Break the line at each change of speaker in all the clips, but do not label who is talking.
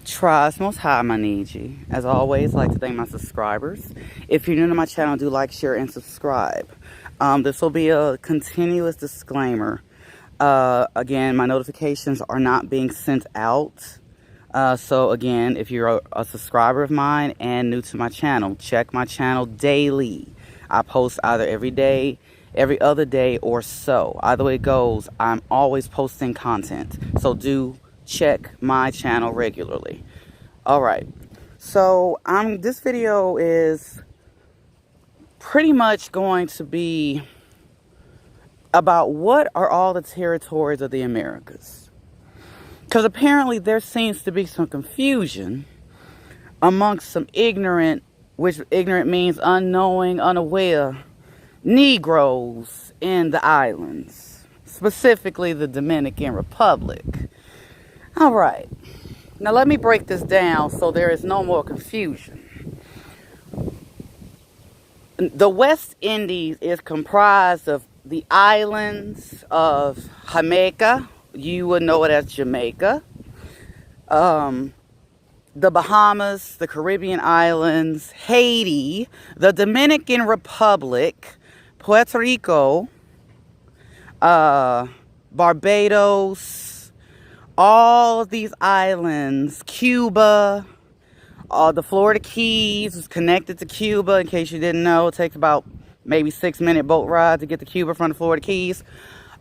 Trust Most High, my Niji. As always, I'd like to thank my subscribers. If you're new to my channel, do like, share, and subscribe. This will be a continuous disclaimer. Again, my notifications are not being sent out. So again, if you're a subscriber of mine and new to my channel, check my channel daily. I post either every day, every other day, or so. Either way it goes, I'm always posting content. So do check my channel regularly. All right. So this video is pretty much going to be about what are all the territories of the Americas. Because apparently there seems to be some confusion amongst some ignorant, which ignorant means unknowing, unaware, Negroes in the islands, specifically the Dominican Republic. All right. Now let me break this down so there is no more confusion. The West Indies is comprised of the islands of Jamaica. You would know it as Jamaica. The Bahamas, the Caribbean islands, Haiti, the Dominican Republic, Puerto Rico, Barbados, all of these islands, Cuba, the Florida Keys is connected to Cuba. In case you didn't know, it takes about maybe 6-minute boat ride to get to Cuba from the Florida Keys.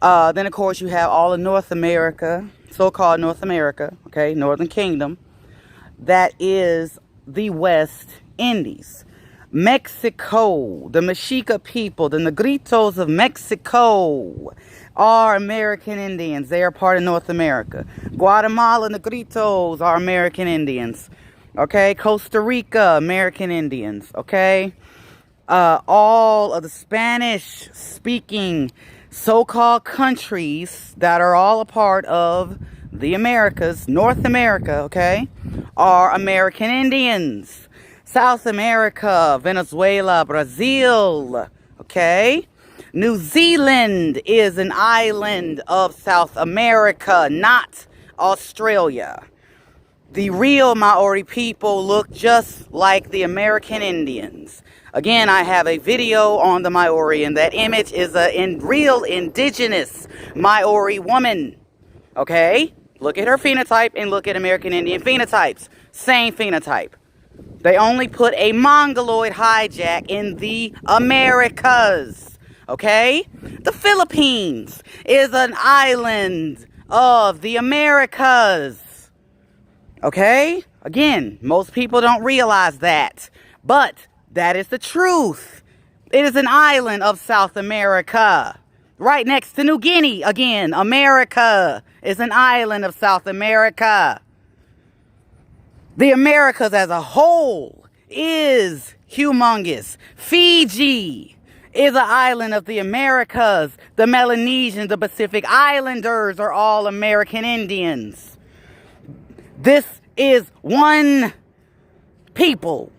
Then, of course, you have all of North America, so-called North America, okay, Northern Kingdom. That is the West Indies. Mexico, the Mexica people, the Negritos of Mexico are American Indians. They are part of North America. Guatemala Negritos are American Indians. Okay, Costa Rica, American Indians. Okay, all of the Spanish-speaking so-called countries that are all a part of the Americas, North America, okay, are American Indians. South America, Venezuela, Brazil, okay? New Zealand is an island of South America, not Australia. The real Maori people look just like the American Indians. Again, I have a video on the Maori, and that image is a real indigenous Maori woman, okay? Look at her phenotype and look at American Indian phenotypes. Same phenotype. They only put a Mongoloid hijack in the Americas, okay? The Philippines is an island of the Americas, okay? Again, most people don't realize that, but that is the truth. It is an island of South America, right next to New Guinea. Again, America is an island of South America. The Americas as a whole is humongous. Fiji is an island of the Americas. The Melanesians, the Pacific Islanders are all American Indians. This is one people.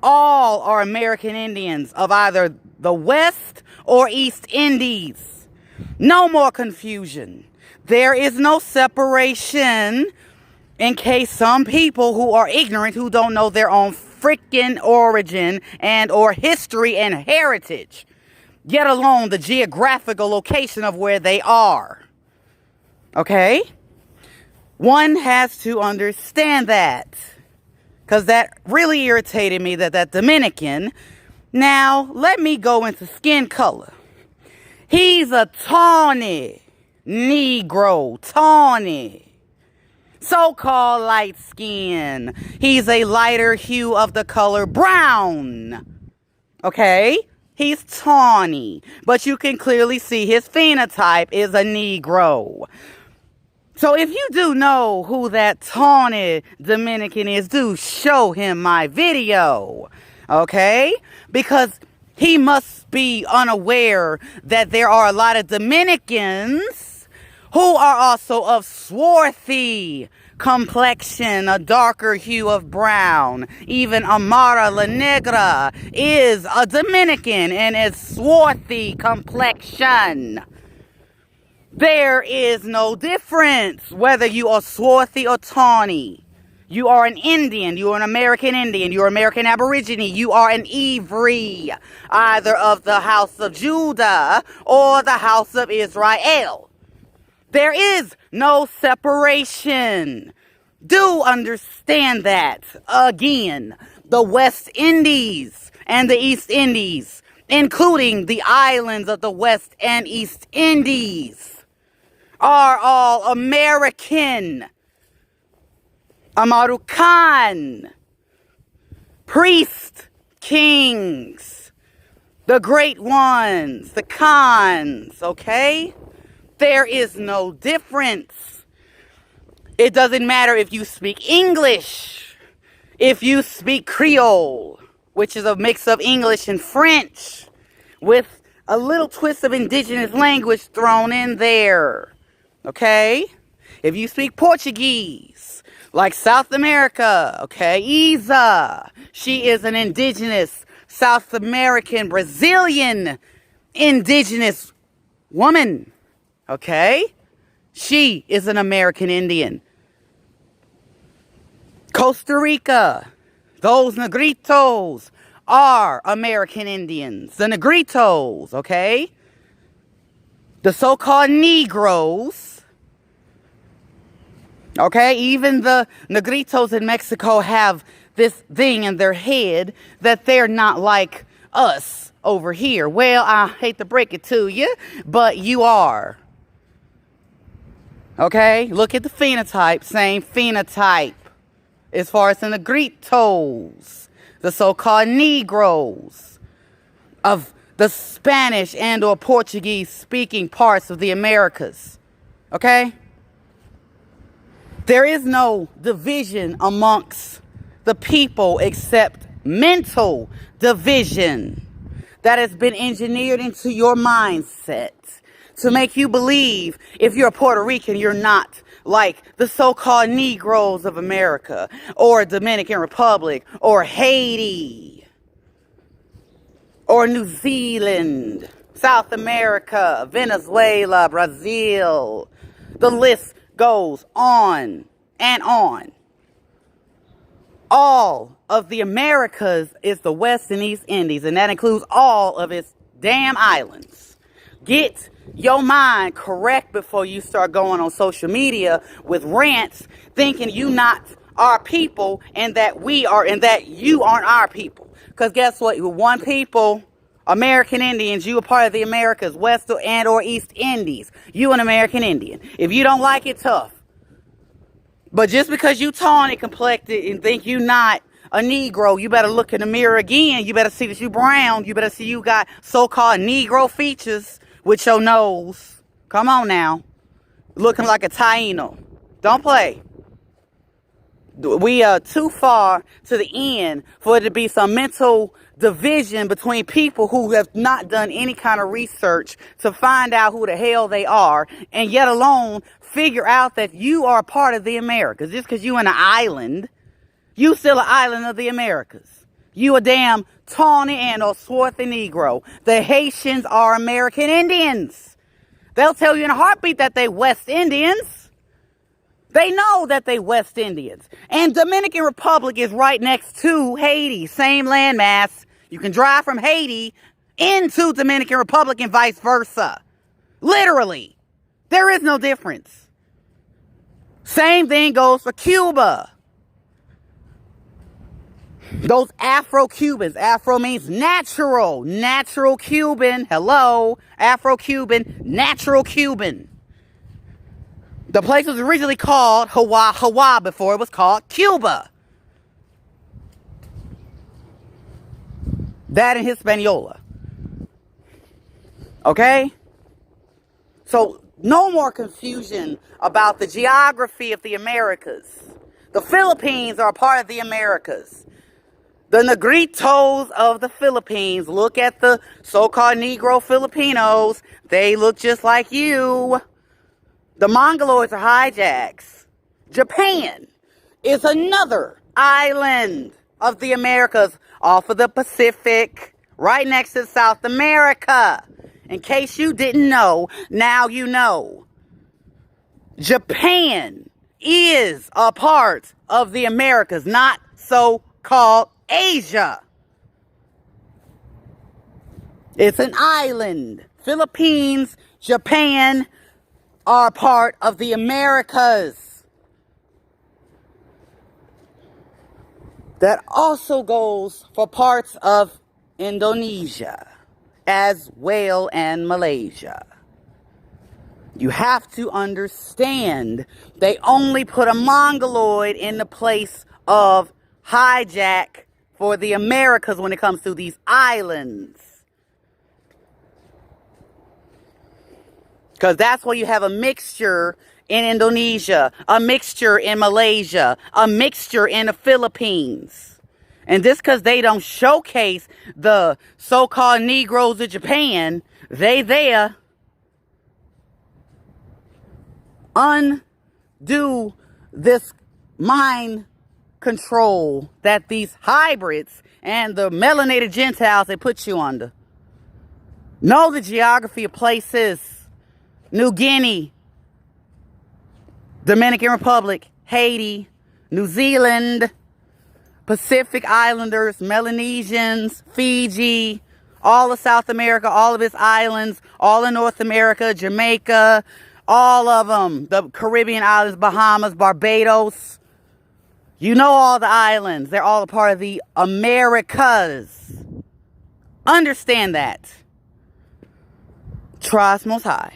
All are American Indians of either the West or East Indies. No more confusion. There is no separation. In case some people who are ignorant, who don't know their own freaking origin and or history and heritage, yet alone the geographical location of where they are. Okay? One has to understand that. Because that really irritated me, that Dominican. Now, let me go into skin color. He's a tawny Negro. Tawny. So-called light skin. He's a lighter hue of the color brown. Okay? He's tawny. But you can clearly see his phenotype is a Negro. So if you do know who that tawny Dominican is, do show him my video. Okay? Because he must be unaware that there are a lot of Dominicans who are also of swarthy complexion, a darker hue of brown. Even Amara La Negra is a Dominican and is swarthy complexion. There is no difference whether you are swarthy or tawny. You are an Indian. You are an American Indian. You are American Aborigine. You are an Ivri, either of the house of Judah or the house of Israel. There is no separation. Do understand that. Again, the West Indies and the East Indies, including the islands of the West and East Indies, are all American. Amaru Khan, priest, kings, the great ones, the Khans, okay? There is no difference. It doesn't matter if you speak English, if you speak Creole, which is a mix of English and French, with a little twist of indigenous language thrown in there, okay? If you speak Portuguese, like South America, okay, Isa, she is an indigenous South American, Brazilian indigenous woman, okay? She is an American Indian. Costa Rica, those Negritos are American Indians. The Negritos, okay? The so-called Negroes, okay? Even the Negritos in Mexico have this thing in their head that they're not like us over here. Well, I hate to break it to you, but you are. Okay? Look at the phenotype. Same phenotype. As far as the Negritos, the so-called Negroes of the Spanish and or Portuguese speaking parts of the Americas. Okay? There is no division amongst the people except mental division that has been engineered into your mindset to make you believe if you're a Puerto Rican, you're not like the so-called Negroes of America or Dominican Republic or Haiti or New Zealand, South America, Venezuela, Brazil. The list goes on and on. All of the Americas is the West and East Indies, and that includes all of its damn islands. Get your mind correct before you start going on social media with rants thinking you not our people and that we are and that you aren't our people. Because guess what? You're one people, American Indians. You are part of the Americas, West and or East Indies. You an American Indian. If you don't like it, tough. But just because you tawny complected and think you not a Negro, you better look in the mirror again. You better see that you brown. You better see you got so-called Negro features with your nose. Come on now. Looking like a Taino. Don't play. We are too far to the end for it to be some mental division between people who have not done any kind of research to find out who the hell they are, and yet alone figure out that you are part of the Americas. Just because you in an island, you still an island of the Americas. You a damn tawny and or swarthy Negro. The Haitians are American Indians. They'll tell you in a heartbeat that they West Indians. They know that they West Indians. And Dominican Republic is right next to Haiti. Same landmass. You can drive from Haiti into Dominican Republic and vice versa. Literally. There is no difference. Same thing goes for Cuba. Those Afro-Cubans. Afro means natural. Natural Cuban. Hello. Afro-Cuban. Natural Cuban. The place was originally called Hawa before it was called Cuba. That in Hispaniola. Okay? So, no more confusion about the geography of the Americas. The Philippines are a part of the Americas. The Negritos of the Philippines. Look at the so-called Negro Filipinos. They look just like you. The Mongoloids are hijacks. Japan is another island of the Americas off of the Pacific, right next to South America. In case you didn't know, now you know. Japan is a part of the Americas, not so-called Asia. It's an island. Philippines, Japan are part of the Americas. That also goes for parts of Indonesia, as well, and Malaysia. You have to understand, they only put a Mongoloid in the place of hijack for the Americas when it comes to these islands. Because that's where you have a mixture in Indonesia, a mixture in Malaysia, a mixture in the Philippines. And just because they don't showcase the so-called Negroes of Japan, they there. Undo this mind control that these hybrids and the melanated Gentiles they put you under. Know the geography of places. New Guinea, Dominican Republic, Haiti, New Zealand, Pacific Islanders, Melanesians, Fiji, all of South America, all of its islands, all of North America, Jamaica, all of them, the Caribbean islands, Bahamas, Barbados. You know all the islands. They're all a part of the Americas. Understand that. Trust Most High.